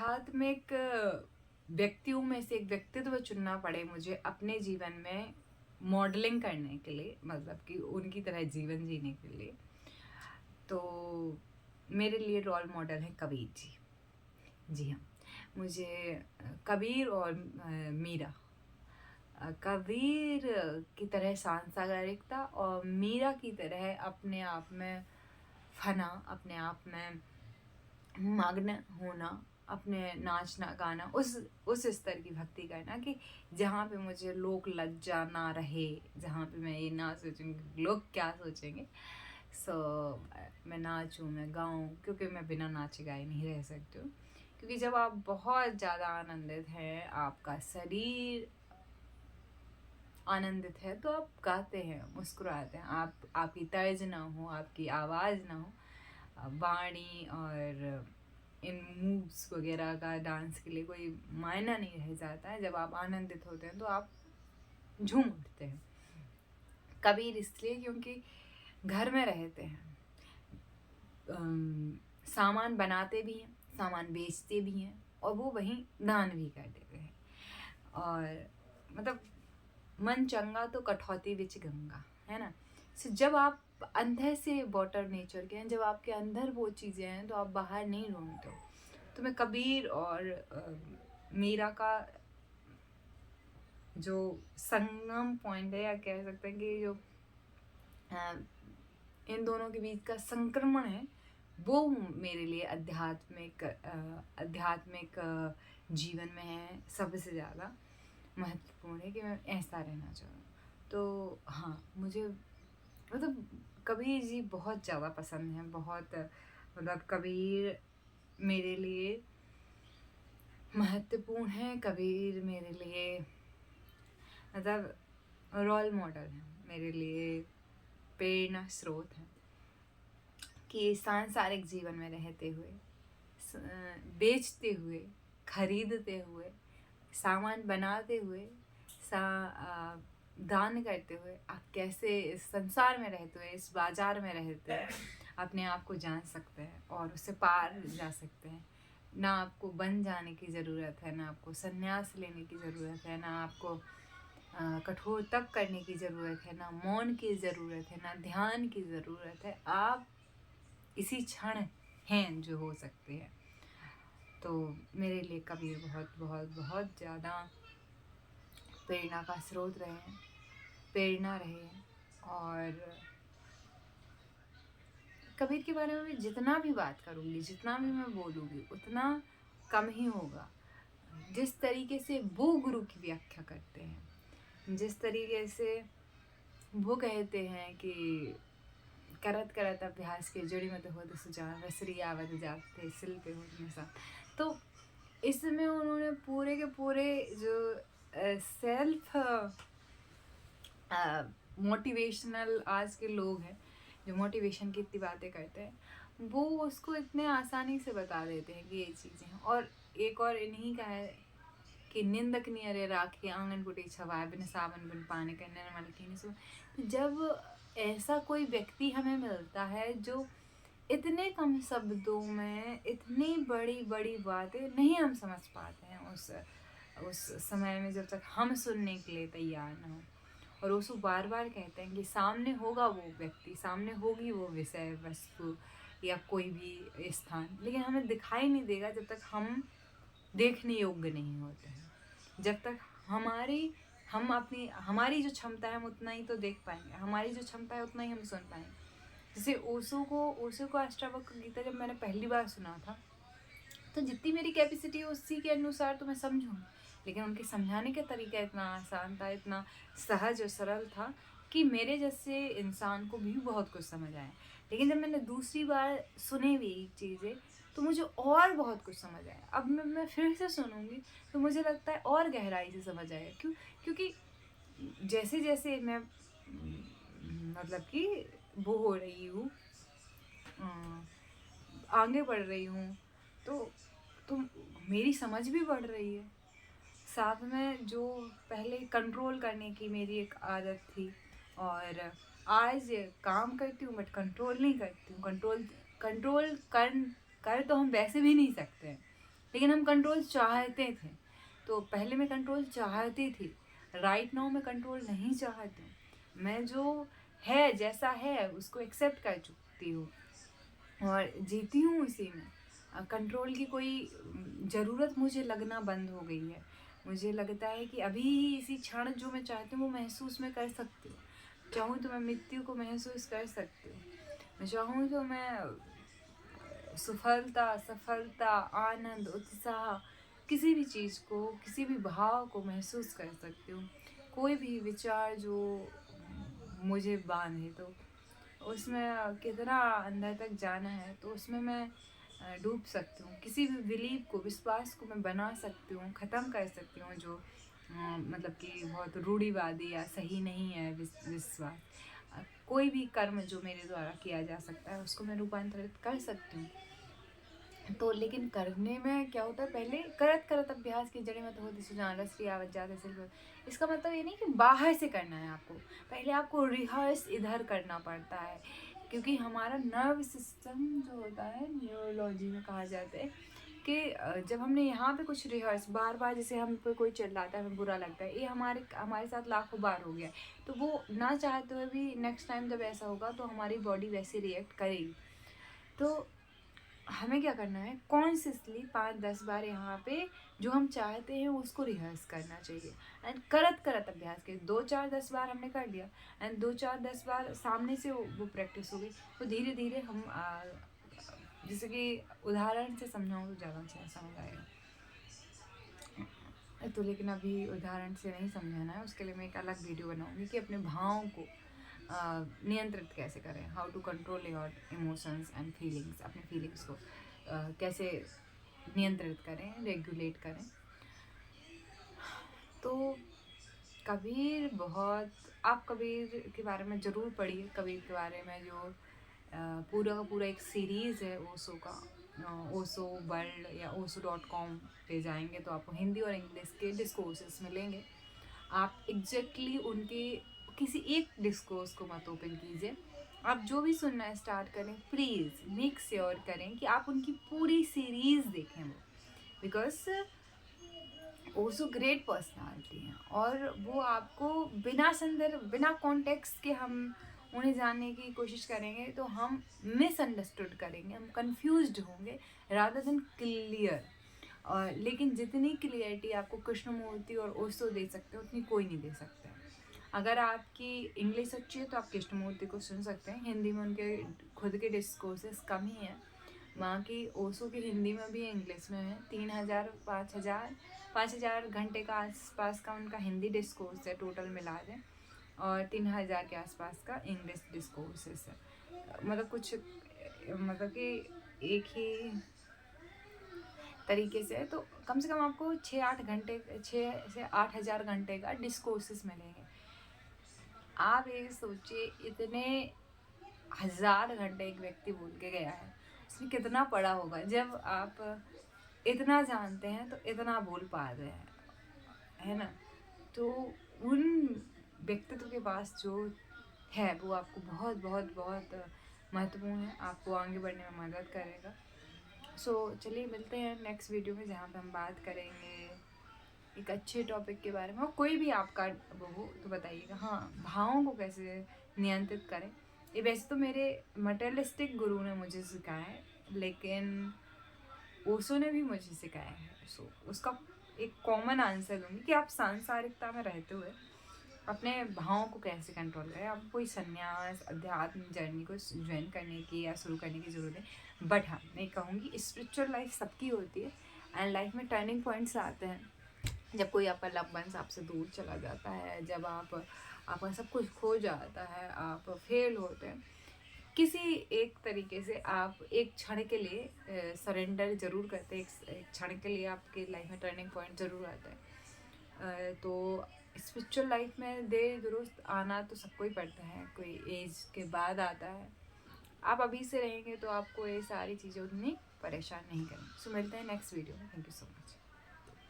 आध्यात्मिक व्यक्तियों में से एक व्यक्तित्व चुनना पड़े मुझे अपने जीवन में मॉडलिंग करने के लिए, मतलब कि उनकी तरह जीवन जीने के लिए, तो मेरे लिए रोल मॉडल है कबीर जी। जी हाँ, मुझे कबीर और मीरा, कबीर की तरह सांसारिकता और मीरा की तरह अपने आप में फना, अपने आप में मग्न होना, अपने नाचना गाना, उस स्तर की भक्ति करना कि जहाँ पे मुझे लोग लज्जा ना रहे, जहाँ पे मैं ये ना सोचूंगी लोग क्या सोचेंगे। मैं नाचूं, मैं गाऊं, क्योंकि मैं बिना नाचे गाए नहीं रह सकती हूँ। क्योंकि जब आप बहुत ज़्यादा आनंदित हैं, आपका शरीर आनंदित है, तो आप गाते हैं, मुस्कुराते हैं। आपकी तर्ज ना हो, आपकी आवाज़ ना हो, वाणी और इन मूव्स वगैरह का डांस के लिए कोई मायना नहीं रह जाता है। जब आप आनंदित होते हैं तो आप झूम उठते हैं। कबीर इसलिए क्योंकि घर में रहते हैं, सामान बनाते भी हैं, सामान बेचते भी हैं, और वो वहीं दान भी कर देते हैं। और मतलब मन चंगा तो कठौती विच गंगा, है ना। जब आप अंदर से वाटर नेचर के हैं, जब आपके अंदर वो चीज़ें हैं, तो आप बाहर नहीं ढूंढते हो। तो मैं कबीर और मीरा का जो संगम पॉइंट है, या कह सकते हैं कि जो इन दोनों के बीच का संक्रमण है, वो मेरे लिए आध्यात्मिक जीवन में है सबसे ज़्यादा महत्वपूर्ण है कि मैं ऐसा रहना चाहूँ। तो हाँ, मुझे मतलब कबीर जी बहुत ज़्यादा पसंद हैं, बहुत, मतलब कबीर मेरे लिए महत्वपूर्ण है। कबीर मेरे लिए मतलब रोल मॉडल है, मेरे लिए प्रेरणा स्रोत है कि सांसारिक जीवन में रहते हुए, बेचते हुए, खरीदते हुए, सामान बनाते हुए, दान करते हुए, आप कैसे इस संसार में रहते हुए, इस बाजार में रहते हुए अपने आप को जान सकते हैं और उससे पार जा सकते हैं। ना आपको बन जाने की ज़रूरत है, ना आपको संन्यास लेने की ज़रूरत है, ना आपको कठोर तप करने की ज़रूरत है, ना मौन की ज़रूरत है, ना ध्यान की ज़रूरत है। आप इसी क्षण हैं जो हो सकते हैं। तो मेरे लिए कबीर बहुत बहुत बहुत ज़्यादा प्रेरणा का स्रोत रहे हैं, प्रेरणा रहे हैं। और कबीर के बारे में मैं जितना भी बात करूँगी, जितना भी मैं बोलूँगी, उतना कम ही होगा। जिस तरीके से वो गुरु की व्याख्या करते हैं, जिस तरीके से वो कहते हैं कि करत करत अभ्यास के जोड़ी मत हो सुजान रसरी आवत जाते सिल पे हो निशा। तो इसमें उन्होंने पूरे के पूरे जो सेल्फ मोटिवेशनल आज के लोग हैं, जो मोटिवेशन की इतनी बातें करते हैं, वो उसको इतने आसानी से बता देते हैं कि ये चीज़ें हैं। और एक और इन्हीं का है कि निंदक नियरे राखी आंगन कुटी छवाए बिन सावन बिन पानी करने वाले की नहीं। जब ऐसा कोई व्यक्ति हमें मिलता है जो इतने कम शब्दों में इतनी बड़ी बड़ी बातें नहीं हम समझ पाते हैं, उस समय में, जब तक हम सुनने के लिए तैयार ना हो। और उसको बार बार कहते हैं कि सामने होगा वो व्यक्ति, सामने होगी वो विषय वस्तु या कोई भी स्थान, लेकिन हमें दिखाई नहीं देगा जब तक हम देखने योग्य नहीं होते हैं। जब तक हमारी जो क्षमता है हम उतना ही तो देख पाएंगे, हमारी जो क्षमता है उतना ही हम सुन पाएंगे। जैसे ओशो को अष्टावक्र गीता जब मैंने पहली बार सुना था, तो जितनी मेरी कैपेसिटी है उसी के अनुसार तो मैं समझूंगी, लेकिन उनके समझाने का तरीका इतना आसान था, इतना सहज और सरल था कि मेरे जैसे इंसान को भी बहुत कुछ समझ आया। लेकिन जब मैंने दूसरी बार सुनी भी चीज़ें, तो मुझे और बहुत कुछ समझ आया। अब मैं फिर से सुनूंगी तो मुझे लगता है और गहराई से समझ आएगा। क्योंकि जैसे जैसे मैं मतलब कि वो हो रही हूँ, आगे बढ़ रही हूँ, तो मेरी समझ भी बढ़ रही है। साथ में जो पहले कंट्रोल करने की मेरी एक आदत थी, और आज काम करती हूँ बट कंट्रोल नहीं करती हूँ। कंट्रोल कर तो हम वैसे भी नहीं सकते हैं, लेकिन हम कंट्रोल चाहते थे। तो पहले मैं कंट्रोल चाहती थी, राइट नाउ मैं कंट्रोल नहीं चाहती हूँ। मैं जो है जैसा है उसको एक्सेप्ट कर चुकी हूँ और जीती हूँ उसी में। कंट्रोल की कोई ज़रूरत मुझे लगना बंद हो गई है। मुझे लगता है कि अभी इसी क्षण जो मैं चाहती हूँ वो महसूस मैं कर सकती हूँ। चाहूँ तो मैं मृत्यु को महसूस कर सकती हूँ। मैं चाहूँ तो मैं सफलता, आनंद, उत्साह, किसी भी चीज़ को, किसी भी भाव को महसूस कर सकती हूँ। कोई भी विचार जो मुझे बांधे तो उसमें कितना अंदर तक जाना है तो उसमें मैं डूब सकती हूँ। किसी भी बिलीव को, विश्वास को मैं बना सकती हूँ, ख़त्म कर सकती हूँ जो मतलब कि बहुत रूढ़िवादी या सही नहीं है विश्वास। कोई भी कर्म जो मेरे द्वारा किया जा सकता है उसको मैं रूपांतरित कर सकती हूँ। तो लेकिन करने में क्या होता है, पहले करत करत अभ्यास की जड़ें मत होती सुजान रस आवत जात सिल। इसका मतलब ये नहीं कि बाहर से करना है आपको, पहले आपको रिहर्स इधर करना पड़ता है। क्योंकि हमारा नर्व सिस्टम जो होता है, न्यूरोलॉजी में कहा जाता है कि जब हमने यहाँ पे कुछ रिहर्स बार बार, जैसे हम पे कोई चिल्लाता है हमें बुरा लगता है, ये हमारे साथ लाखों बार हो गया, तो वो ना चाहते हुए भी नेक्स्ट टाइम जब ऐसा होगा तो हमारी बॉडी वैसे रिएक्ट करेगी। तो हमें क्या करना है, कॉन्शियसली 5-10 बार यहाँ पे जो हम चाहते हैं उसको रिहर्स करना चाहिए। एंड करत करत अभ्यास के 2-4-10 बार हमने कर लिया एंड 2-4-10 बार सामने से वो प्रैक्टिस हो गई, तो धीरे धीरे हम जैसे कि उदाहरण से समझाऊँ तो ज़्यादा अच्छा समझ आएगा। तो लेकिन अभी उदाहरण से नहीं समझाना है, उसके लिए मैं एक अलग वीडियो बनाऊँगी कि अपने भावों को नियंत्रित कैसे करें, how to control your emotions and feelings, अपने फीलिंग्स को कैसे नियंत्रित करें, रेगुलेट करें। तो कबीर बहुत, आप कबीर के बारे में ज़रूर पढ़िए। कबीर के बारे में जो पूरा का पूरा एक सीरीज़ है ओशो का, ओशो वर्ल्ड या oso.com पे जाएंगे तो आपको हिंदी और इंग्लिश के डिस्कोर्सेस मिलेंगे। आप एग्जैक्टली उनके किसी एक डिस्कोर्स को मत ओपन कीजिए। आप जो भी सुनना स्टार्ट करें प्लीज़ मेक श्योर करें कि आप उनकी पूरी सीरीज़ देखें वो, बिकॉज ओशो ग्रेट पर्सनालिटी हैं और वो आपको बिना संदर्भ, बिना कॉन्टेक्स्ट के हम उन्हें जानने की कोशिश करेंगे तो हम मिसअंडरस्टूड करेंगे, हम कंफ्यूज्ड होंगे रादर देन क्लियर। और लेकिन जितनी क्लियरिटी आपको कृष्णमूर्ति और ओशो दे सकते हैं उतनी कोई नहीं दे सकता है। अगर आपकी इंग्लिश अच्छी है तो आप कृष्णमूर्ति को सुन सकते हैं, हिंदी में उनके खुद के डिस्कोर्सेस कम ही हैं। वहाँ की ओशो की हिंदी में भी इंग्लिश में है। 5,000 घंटे का आसपास का उनका हिंदी डिस्कोर्स है टोटल मिला दें, और 3,000 के आसपास का इंग्लिश डिस्कोर्सेस है। मतलब कुछ मतलब कि एक ही तरीके से है, तो कम से कम आपको 6 से 8,000 घंटे का डिस्कोर्सेस मिलेंगे। आप ये सोचिए, इतने 1,000 घंटे एक व्यक्ति बोल के गया है, उसने कितना पढ़ा होगा। जब आप इतना जानते हैं तो इतना बोल पा रहे हैं, है ना। तो उन व्यक्तित्व के पास जो है वो आपको बहुत बहुत बहुत महत्वपूर्ण है, आपको आगे बढ़ने में मदद करेगा। सो चलिए मिलते हैं नेक्स्ट वीडियो में, जहाँ पे हम बात करेंगे एक अच्छे टॉपिक के बारे में। और कोई भी आपका वो हो तो बताइएगा। हाँ, भावों को कैसे नियंत्रित करें, ये वैसे तो मेरे मटेरियलिस्टिक गुरु ने मुझे सिखाया है, लेकिन ओशो ने भी मुझे सिखाया है। सो उसका एक कॉमन आंसर दूंगी कि आप सांसारिकता में रहते हुए अपने भावों को कैसे कंट्रोल करें। आपको कोई संन्यास, अध्यात्म जर्नी को ज्वाइन करने की या शुरू करने की ज़रूरत है, बट हाँ मैं कहूँगी स्पिरिचुअल लाइफ सबकी होती है एंड लाइफ में टर्निंग पॉइंट्स आते हैं जब कोई आपका लव वंस आपसे दूर चला जाता है, जब आपका सब कुछ खो जाता है, आप फेल होते हैं किसी एक तरीके से, आप एक क्षण के लिए सरेंडर ज़रूर करते हैं, एक क्षण के लिए आपके लाइफ में टर्निंग पॉइंट ज़रूर आता है। तो स्पिरिचुअल लाइफ में देर दुरुस्त आना तो सबको ही पड़ता है, कोई एज के बाद आता है। आप अभी से रहेंगे तो आपको ये सारी चीज़ें उतनी परेशान नहीं करेंगे। सो मिलते हैं नेक्स्ट वीडियो में। Thank you so much.